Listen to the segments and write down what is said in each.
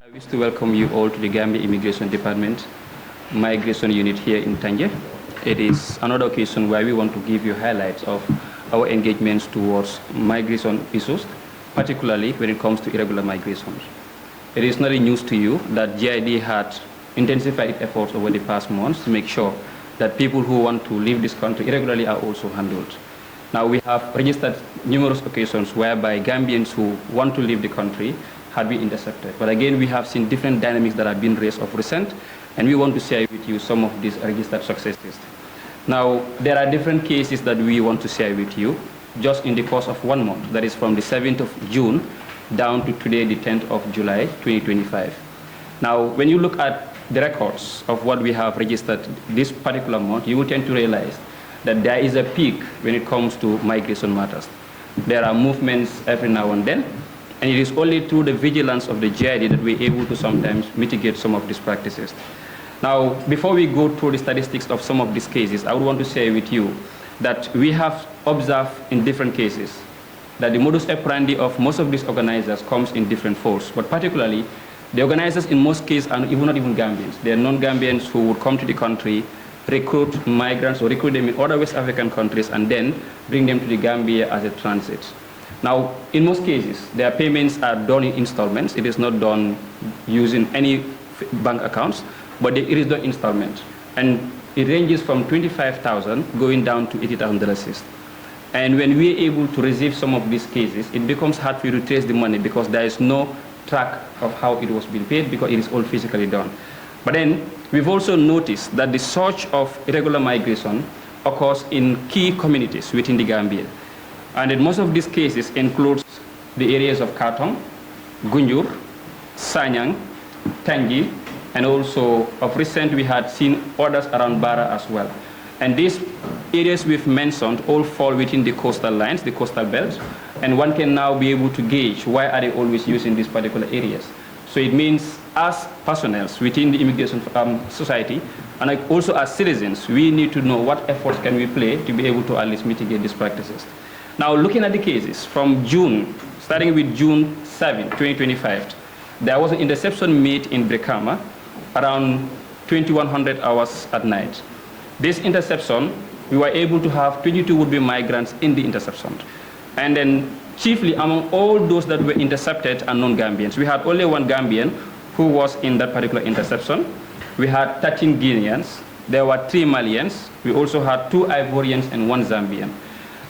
I wish to welcome you all to the Gambia Immigration Department Migration Unit here in Tangi. It is another occasion where we want to give you highlights of our engagements towards migration issues, particularly when it comes to irregular migrations. It is not news to you that GID had intensified its efforts over the past months to make sure that people who want to leave this country irregularly are also handled. Now we have registered numerous occasions whereby Gambians who want to leave the country had been intercepted. But again, we have seen different dynamics that have been raised of recent, and we want to share with you some of these registered successes. Now, there are different cases that we want to share with you just in the course of 1 month, that is from the 7th of June down to today, the 10th of July, 2025. Now, when you look at the records of what we have registered this particular month, you will tend to realize that there is a peak when it comes to migration matters. There are movements every now and then, and it is only through the vigilance of the GID that we're able to sometimes mitigate some of these practices. Now, before we go through the statistics of some of these cases, I would want to share with you that we have observed in different cases that the modus operandi of most of these organizers comes in different folds, but particularly the organizers in most cases are not even Gambians. They are non-Gambians who would come to the country, recruit migrants or recruit them in other West African countries and then bring them to the Gambia as a transit. Now, in most cases, their payments are done in installments. It is not done using any bank accounts, but it is done installment. And it ranges from $25,000 going down to $80,000. And when we are able to receive some of these cases, it becomes hard for you to trace the money because there is no track of how it was being paid because it is all physically done. But then we've also noticed that the surge of irregular migration occurs in key communities within the Gambia. And in most of these cases includes the areas of Khartoum, Gunjur, Sanyang, Tangi, and also of recent we had seen others around Barra as well. And these areas we've mentioned all fall within the coastal lines, the coastal belts, and one can now be able to gauge why are they always using these particular areas. So it means as personnel within the immigration society, and also as citizens, we need to know what efforts can we play to be able to at least mitigate these practices. Now, looking at the cases from June, starting with June 7, 2025, there was an interception made in Brekama around 2100 hours at night. This interception, we were able to have 22 would-be migrants in the interception. And then chiefly among all those that were intercepted are non-Gambians. We had only one Gambian who was in that particular interception. We had 13 Guineans. There were 3 Malians. We also had 2 Ivorians and 1 Zambian.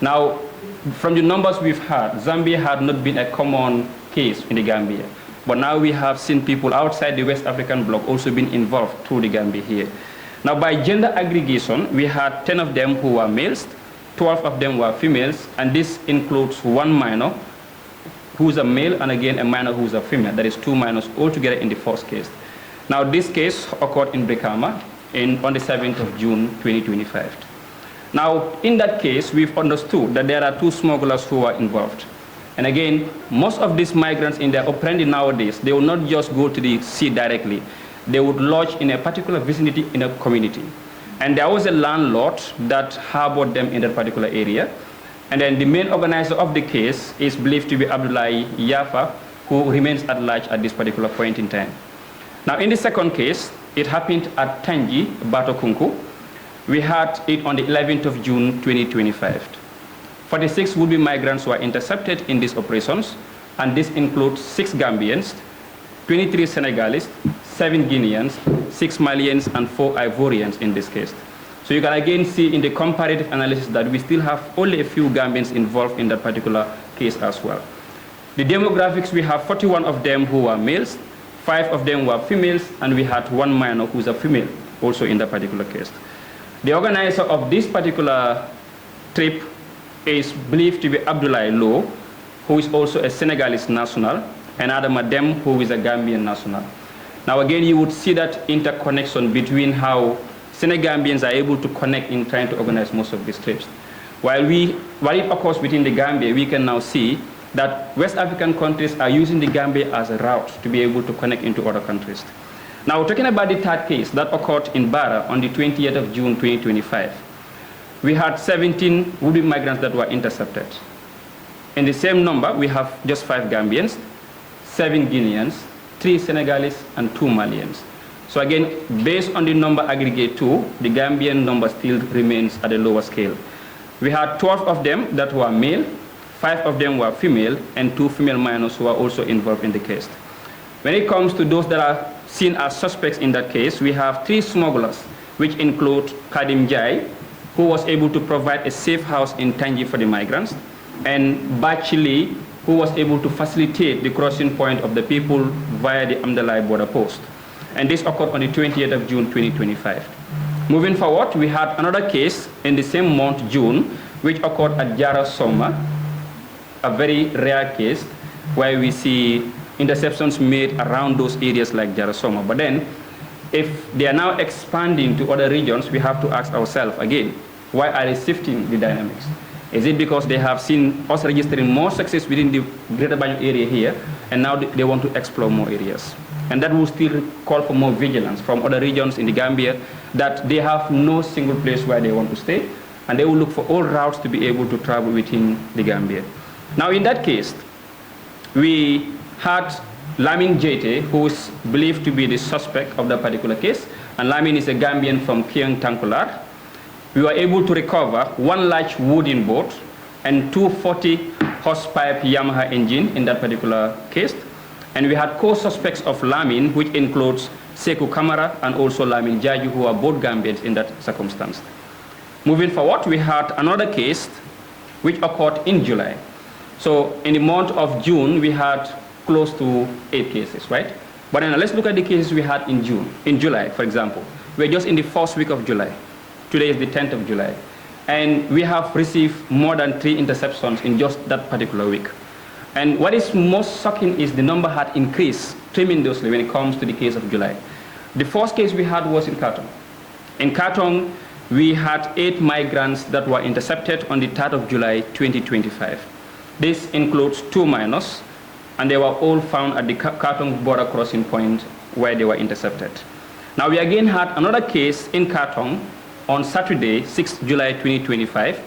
Now, from the numbers we've had, Zambia had not been a common case in the Gambia. But now we have seen people outside the West African bloc also been involved through the Gambia here. Now, by gender aggregation, we had 10 of them who were males, 12 of them were females, and this includes 1 minor who's a male and again a minor who's a female. That is 2 minors altogether in the first case. Now, this case occurred in Brekama on the 7th of June, 2025. Now, in that case, we've understood that there are 2 smugglers who are involved. And again, most of these migrants in their operandi nowadays, they will not just go to the sea directly. They would lodge in a particular vicinity in a community. And there was a landlord that harbored them in that particular area. And then the main organizer of the case is believed to be Abdullahi Yafa, who remains at large at this particular point in time. Now, in the second case, it happened at Tangi, Batokunku. We had it on the 11th of June, 2025. 46 would-be migrants were intercepted in these operations, and this includes 6 Gambians, 23 Senegalese, 7 Guineans, 6 Malians, and 4 Ivorians in this case. So you can again see in the comparative analysis that we still have only a few Gambians involved in that particular case as well. The demographics, we have 41 of them who were males, 5 of them were females, and we had 1 minor who's a female also in that particular case. The organizer of this particular trip is believed to be Abdoulaye Lo, who is also a Senegalese national, and Adam Adem, who is a Gambian national. Now again, you would see that interconnection between how Senegambians are able to connect in trying to organize most of these trips. While it occurs within the Gambia, we can now see that West African countries are using the Gambia as a route to be able to connect into other countries. Now, talking about the third case that occurred in Barra on the 20th of June, 2025, we had 17 would-be migrants that were intercepted. In the same number, we have just 5 Gambians, 7 Guineans, 3 Senegalese, and 2 Malians. So again, based on the number aggregate 2, the Gambian number still remains at a lower scale. We had 12 of them that were male, 5 of them were female, and 2 female minors who are also involved in the case. When it comes to those that are seen as suspects in that case, we have 3 smugglers, which include Kadim Jai, who was able to provide a safe house in Tangi for the migrants, and Bachili, who was able to facilitate the crossing point of the people via the Amdalai border post. And this occurred on the 20th of June, 2025. Moving forward, we had another case in the same month, June, which occurred at Jarra Soma, a very rare case where we see interceptions made around those areas like Jarra Soma. But then, if they are now expanding to other regions, we have to ask ourselves again, why are they shifting the dynamics? Is it because they have seen us registering more success within the Greater Banjul area here, and now they want to explore more areas? And that will still call for more vigilance from other regions in the Gambia, that they have no single place where they want to stay, and they will look for all routes to be able to travel within the Gambia. Now in that case, we had Lamin Jete, who is believed to be the suspect of that particular case, and Lamin is a Gambian from Kiang Tankular. We were able to recover 1 large wooden boat and 2 40-horsepower Yamaha engine in that particular case. And we had co-suspects of Lamin, which includes Sekou Kamara and also Lamin Jaju, who are both Gambians in that circumstance. Moving forward, we had another case which occurred in July. So in the month of June, we had close to 8 cases, right? But then let's look at the cases we had in June. In July, for example, we're just in the first week of July. Today is the 10th of July. And we have received more than 3 interceptions in just that particular week. And what is most shocking is the number had increased tremendously when it comes to the case of July. The first case we had was in Khartoum. In Khartoum, we had 8 migrants that were intercepted on the 3rd of July, 2025. This includes 2 minors, and they were all found at the Khartoum border crossing point where they were intercepted. Now we again had another case in Khartoum on Saturday, 6th July 2025.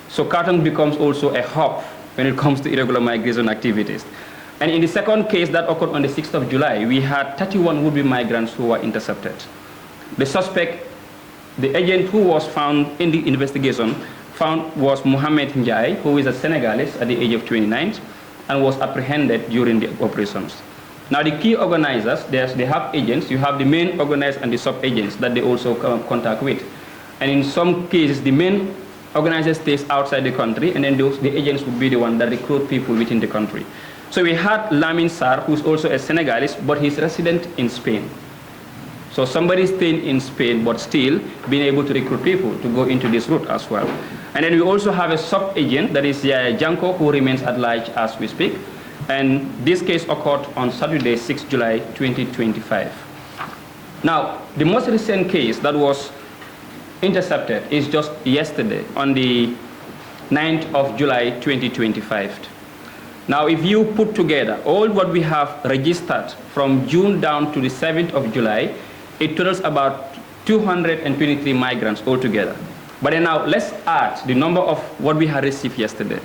So Khartoum becomes also a hub when it comes to irregular migration activities. And in the second case that occurred on the 6th of July, we had 31 would-be migrants who were intercepted. The suspect, the agent who was found in the investigation, was Mohamed Njai, who is a Senegalese at the age of 29, and was apprehended during the operations. Now the key organizers, they have agents. You have the main organizers and the sub-agents that they also contact with. And in some cases, the main organizer stays outside the country, and then the agents would be the one that recruit people within the country. So we had Lamin Sarr, who's also a Senegalese, but he's resident in Spain. So somebody staying in Spain, but still being able to recruit people to go into this route as well. And then we also have a sub-agent, that is Janko, who remains at large as we speak. And this case occurred on Saturday, 6 July 2025. Now, the most recent case that was intercepted is just yesterday on the 9th of July 2025. Now if you put together all what we have registered from June down to the 7th of July, it totals about 223 migrants altogether. But then now let's add the number of what we had received yesterday.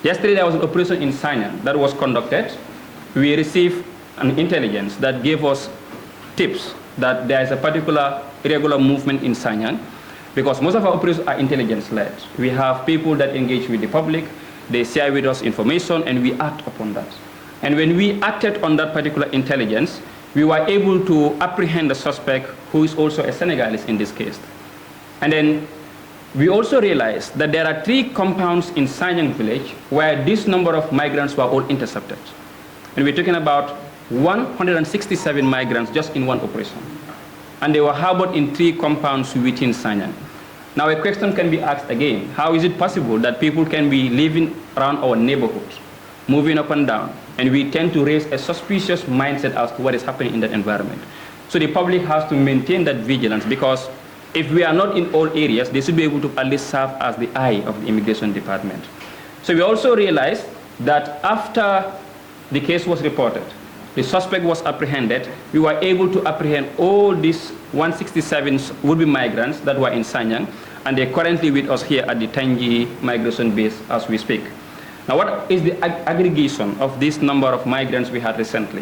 Yesterday there was an operation in Sanyang that was conducted. We received an intelligence that gave us tips that there is a particular irregular movement in Sanyang, because most of our operations are intelligence-led. We have people that engage with the public, they share with us information, and we act upon that. And when we acted on that particular intelligence, we were able to apprehend the suspect, who is also a Senegalese in this case. And then we also realized that there are 3 compounds in Sanyang village where this number of migrants were all intercepted. And we're talking about 167 migrants just in one operation. And they were harbored in 3 compounds within Sanyang. Now a question can be asked again, how is it possible that people can be living around our neighborhood, moving up and down, and we tend to raise a suspicious mindset as to what is happening in that environment? So the public has to maintain that vigilance, because if we are not in all areas, they should be able to at least serve as the eye of the Immigration Department. So we also realized that after the case was reported, the suspect was apprehended, we were able to apprehend all these 167 would-be migrants that were in Sanyang, and they're currently with us here at the Tangi migration base as we speak. Now what is the aggregation of this number of migrants we had recently?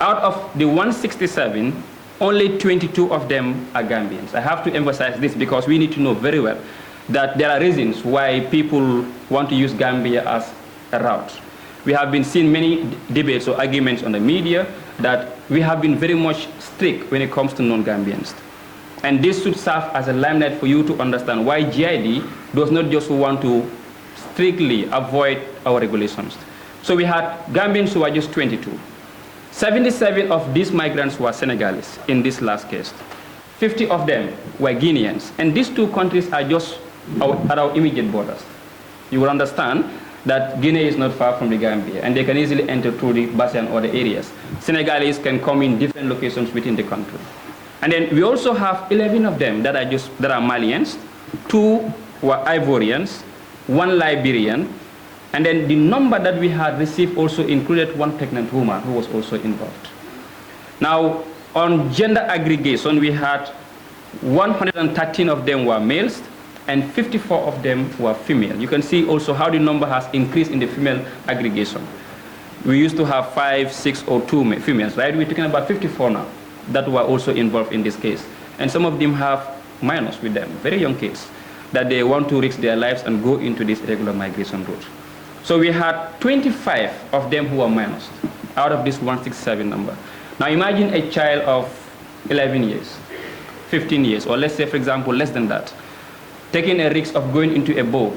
Out of the 167, only 22 of them are Gambians. I have to emphasize this because we need to know very well that there are reasons why people want to use Gambia as a route. We have been seeing many debates or arguments on the media that we have been very much strict when it comes to non-Gambians. And this should serve as a limelight for you to understand why GID does not just want to strictly avoid our regulations. So we had Gambians who were just 22. 77 of these migrants were Senegalese in this last case. 50 of them were Guineans. And these two countries are just at our immediate borders. You will understand that Guinea is not far from the Gambia, and they can easily enter through the Basse and other areas. Senegalese can come in different locations within the country. And then we also have 11 of them that are Malians, 2 were Ivorians, 1 Liberian, and then the number that we had received also included 1 pregnant woman who was also involved. Now, on gender aggregation, we had 113 of them were males, and 54 of them were female. You can see also how the number has increased in the female aggregation. We used to have 5, 6, or 2 females, right? We're talking about 54 now that were also involved in this case. And some of them have minors with them, very young kids, that they want to risk their lives and go into this irregular migration route. So we had 25 of them who were minors out of this 167 number. Now imagine a child of 11 years, 15 years, or let's say, for example, less than that, taking a risk of going into a boat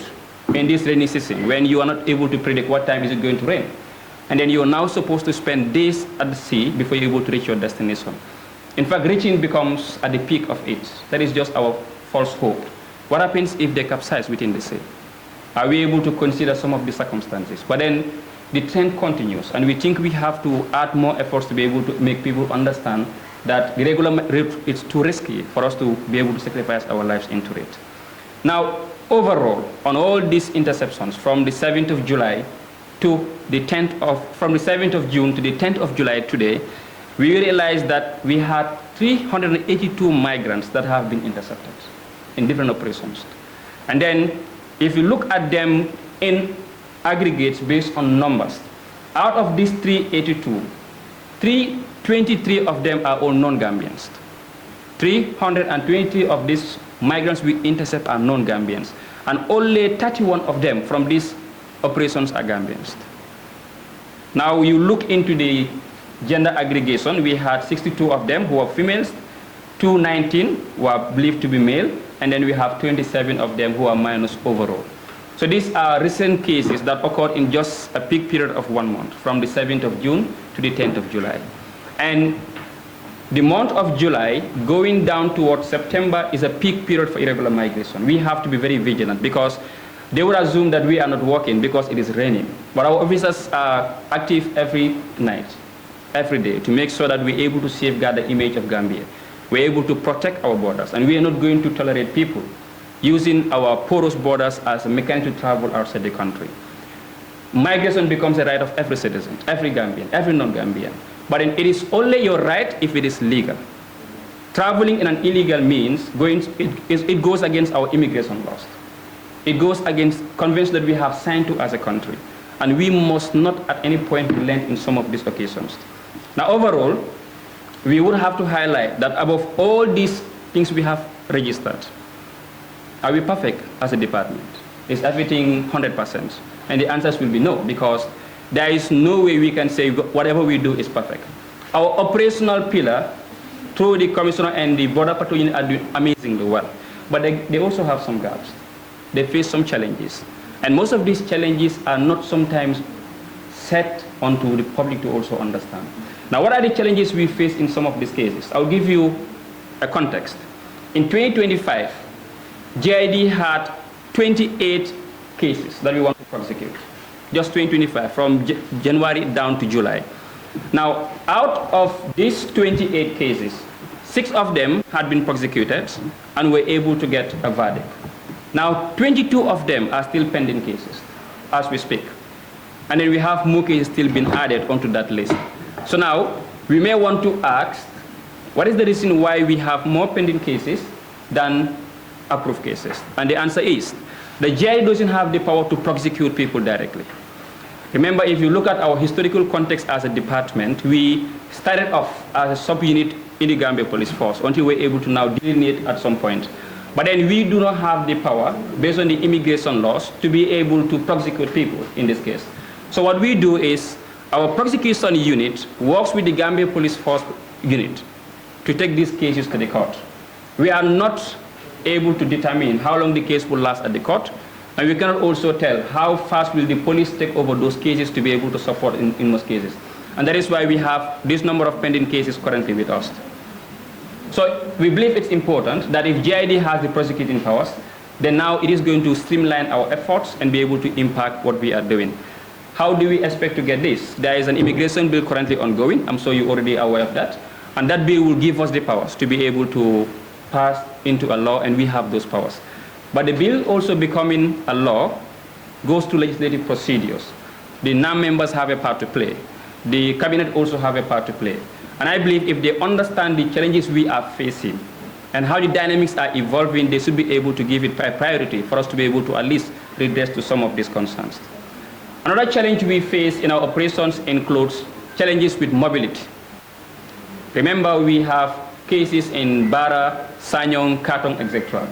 in this rainy season when you are not able to predict what time is it going to rain. And then you are now supposed to spend days at the sea before you're able to reach your destination. In fact, reaching becomes at the peak of it. That is just our false hope. What happens if they capsize within the sea? Are we able to consider some of the circumstances? But then the trend continues, and we think we have to add more efforts to be able to make people understand that the regular route is too risky for us to be able to sacrifice our lives into it. Now, overall, on all these interceptions from the 7th of July to the 10th of, from the 7th of June to the 10th of July today, we realized that we had 382 migrants that have been intercepted in different operations. And then, if you look at them in aggregates based on numbers, out of these 382, 323 of them are all non-Gambians. 323 of these migrants we intercept are non-Gambians, and only 31 of them from these operations are Gambians. Now you look into the gender aggregation, we had 62 of them who were females, 219 were believed to be male, and then we have 27 of them who are minors overall. So these are recent cases that occurred in just a peak period of 1 month, from the 7th of June to the 10th of July. And the month of July, going down towards September, is a peak period for irregular migration. We have to be very vigilant because they would assume that we are not working because it is raining. But our officers are active every night, every day, to make sure that we're able to safeguard the image of Gambia. We're able to protect our borders, and we are not going to tolerate people using our porous borders as a mechanism to travel outside the country. Migration becomes a right of every citizen, every Gambian, every non-Gambian. But it is only your right if it is legal. Traveling in an illegal means, it goes against our immigration laws. It goes against conventions that we have signed to as a country. And we must not at any point relent in some of these occasions. Now overall, we would have to highlight that above all these things we have registered, are we perfect as a department? Is everything 100%? And the answers will be no, because there is no way we can say whatever we do is perfect. Our operational pillar, through the commissioner and the border patrol unit, are doing amazingly well. But they also have some gaps. They face some challenges. And most of these challenges are not sometimes set onto the public to also understand. Now, what are the challenges we face in some of these cases? I'll give you a context. In 2025, GID had 28 cases that we want to prosecute. Just 2025, from January down to July. Now, out of these 28 cases, 6 of them had been prosecuted and were able to get a verdict. Now, 22 of them are still pending cases as we speak. And then we have more cases still being added onto that list. So now, we may want to ask, what is the reason why we have more pending cases than approved cases? And the answer is, the GID doesn't have the power to prosecute people directly. Remember, if you look at our historical context as a department, we started off as a subunit in the Gambia Police Force until we're able to now delineate at some point. But then we do not have the power, based on the immigration laws, to be able to prosecute people in this case. So what we do is, our prosecution unit works with the Gambia Police Force unit to take these cases to the court. We are not able to determine how long the case will last at the court, and we cannot also tell how fast will the police take over those cases to be able to support in most cases. And that is why we have this number of pending cases currently with us. So we believe it's important that if GID has the prosecuting powers, then now it is going to streamline our efforts and be able to impact what we are doing. How do we expect to get this? There is an immigration bill currently ongoing. I'm sure you're already aware of that. And that bill will give us the powers to be able to pass into a law, and we have those powers. But the bill also becoming a law goes to legislative procedures. The non-members have a part to play. The cabinet also have a part to play. And I believe if they understand the challenges we are facing and how the dynamics are evolving, they should be able to give it priority for us to be able to at least redress to some of these concerns. Another challenge we face in our operations includes challenges with mobility. Remember, we have cases in Barra, Sanyang, Khartoum, etc.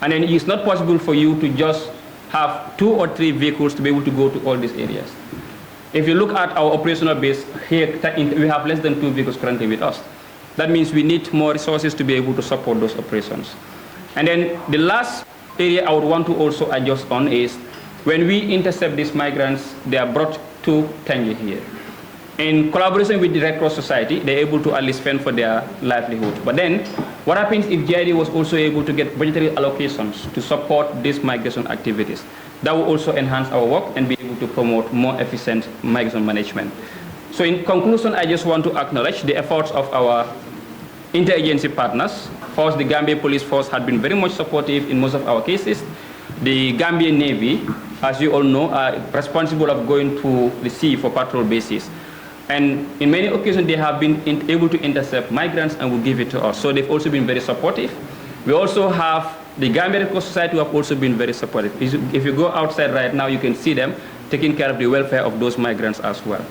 And then it's not possible for you to just have 2 or 3 vehicles to be able to go to all these areas. If you look at our operational base here, we have less than 2 vehicles currently with us. That means we need more resources to be able to support those operations. And then the last area I would want to also adjust on is when we intercept these migrants, they are brought to Tangi here. In collaboration with the Red Cross Society, they're able to at least fend for their livelihood. But then, what happens if GID was also able to get budgetary allocations to support these migration activities? That will also enhance our work and be able to promote more efficient migration management. So in conclusion, I just want to acknowledge the efforts of our interagency partners. First, the Gambia Police Force had been very much supportive in most of our cases. The Gambian Navy, as you all know, are responsible of going to the sea for patrol basis. And in many occasions, they have been able to intercept migrants and will give it to us. So they've also been very supportive. We also have the Gambia Immigration Society who have also been very supportive. If you go outside right now, you can see them taking care of the welfare of those migrants as well.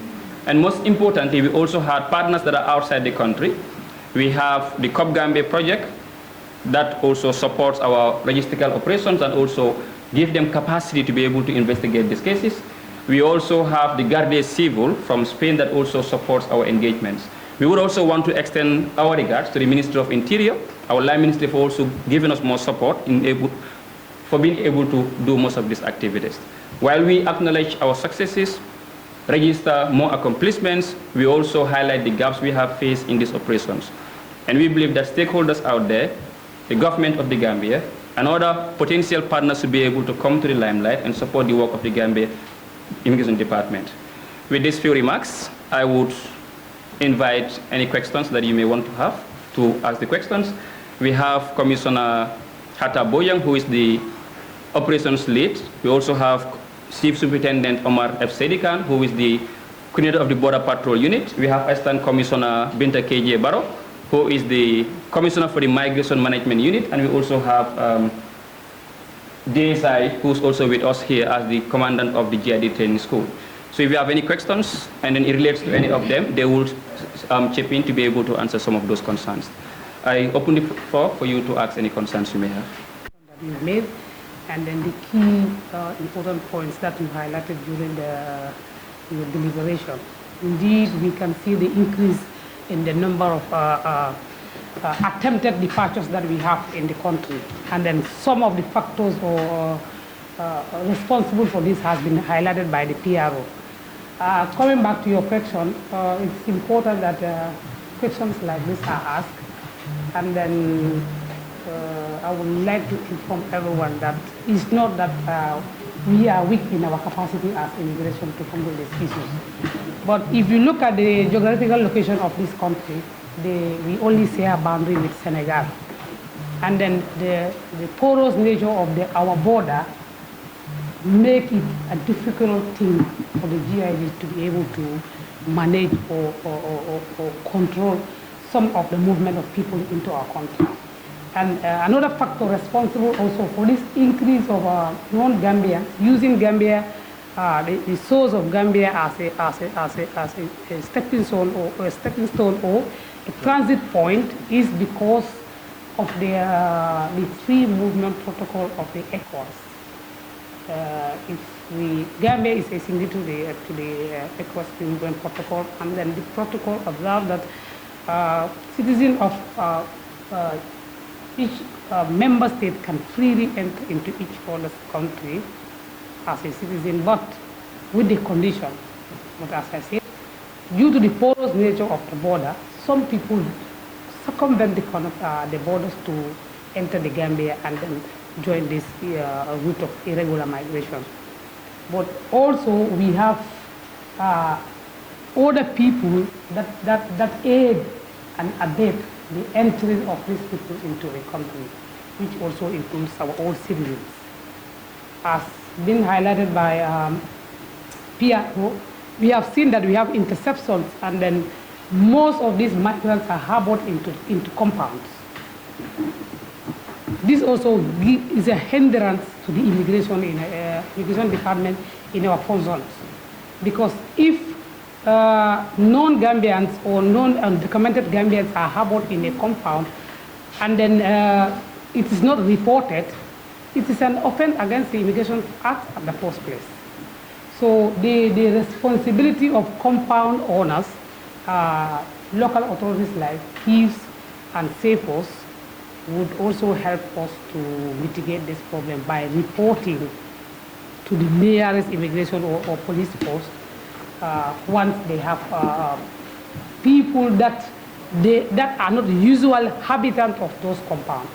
And most importantly, we also had partners that are outside the country. We have the COP Gambia project that also supports our logistical operations and also give them capacity to be able to investigate these cases. We also have the Guardia Civil from Spain that also supports our engagements. We would also want to extend our regards to the Ministry of Interior, our line ministry, for also giving us more support for being able to do most of these activities. While we acknowledge our successes, register more accomplishments, we also highlight the gaps we have faced in these operations. And we believe that stakeholders out there, the government of the Gambia, and other potential partners should be able to come to the limelight and support the work of the Gambia Immigration Department. With these few remarks, I would invite any questions that you may want to have to ask the questions. We have Commissioner Hatta Boyang, who is the operations lead. We also have Chief Superintendent Omar F. Sedikan, who is the coordinator of the Border Patrol Unit. We have Assistant Commissioner Binta KJ Barra, who is the Commissioner for the Migration Management Unit, and we also have DSI, who's also with us here as the commandant of the GID training school. So if you have any questions and then it relates to any of them, they will chip in to be able to answer some of those concerns. I open the floor for you to ask any concerns you may have. That you made, and then the key important points that you highlighted during your deliberation. Indeed, we can see the increase in the number of attempted departures that we have in the country, and then some of the factors responsible for this has been highlighted by the PRO. Coming back to your question, it's important that questions like this are asked, and then I would like to inform everyone that it's not that we are weak in our capacity as immigration to handle these issues. But if you look at the geographical location of this country, we only share a boundary with Senegal. And then the porous nature of our border make it a difficult thing for the GID to be able to manage or control some of the movement of people into our country. And another factor responsible also for this increase of non-Gambians using Gambia the source of Gambia as a stepping stone or a transit point is because of the free movement protocol of the ECOWAS. Gambia is a signatory to the ECOWAS free movement protocol, and then the protocol observes that citizens of each member state can freely enter into each other's country as a citizen, but with the condition. But as I said, due to the porous nature of the border, some people circumvent the borders to enter the Gambia and then join this route of irregular migration. But also we have other people that aid and abet the entry of these people into the country, which also includes our own citizens. As been highlighted by PRO, we have seen that we have interceptions, and then most of these migrants are harbored into compounds. This also is a hindrance to the immigration department in our zones, because if non-Gambians or non-undocumented Gambians are harbored in a compound and then it is not reported, it is an offense against the Immigration Act at the first place. So the responsibility of compound owners, local authorities like thieves and safers, would also help us to mitigate this problem by reporting to the nearest immigration or police post once they have people that are not the usual habitants of those compounds.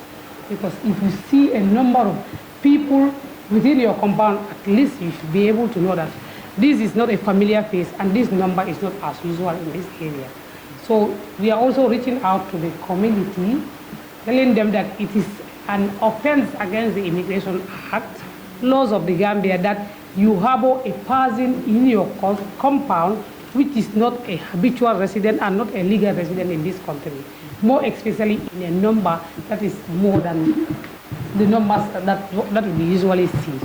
Because if you see a number of people within your compound, at least you should be able to know that this is not a familiar face and this number is not as usual in this area. So we are also reaching out to the community, telling them that it is an offense against the Immigration Act, laws of the Gambia, that you harbor a person in your compound which is not a habitual resident and not a legal resident in this country, more especially in a number that is more than the numbers that we usually see.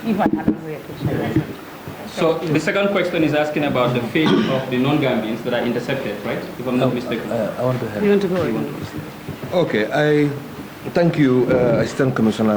If I can answer your question. So the second question is asking about the fate of the non-Gambians that are intercepted, right? If I'm not mistaken. I want to help. You want to go? Okay, I thank you, Assistant Commissioner.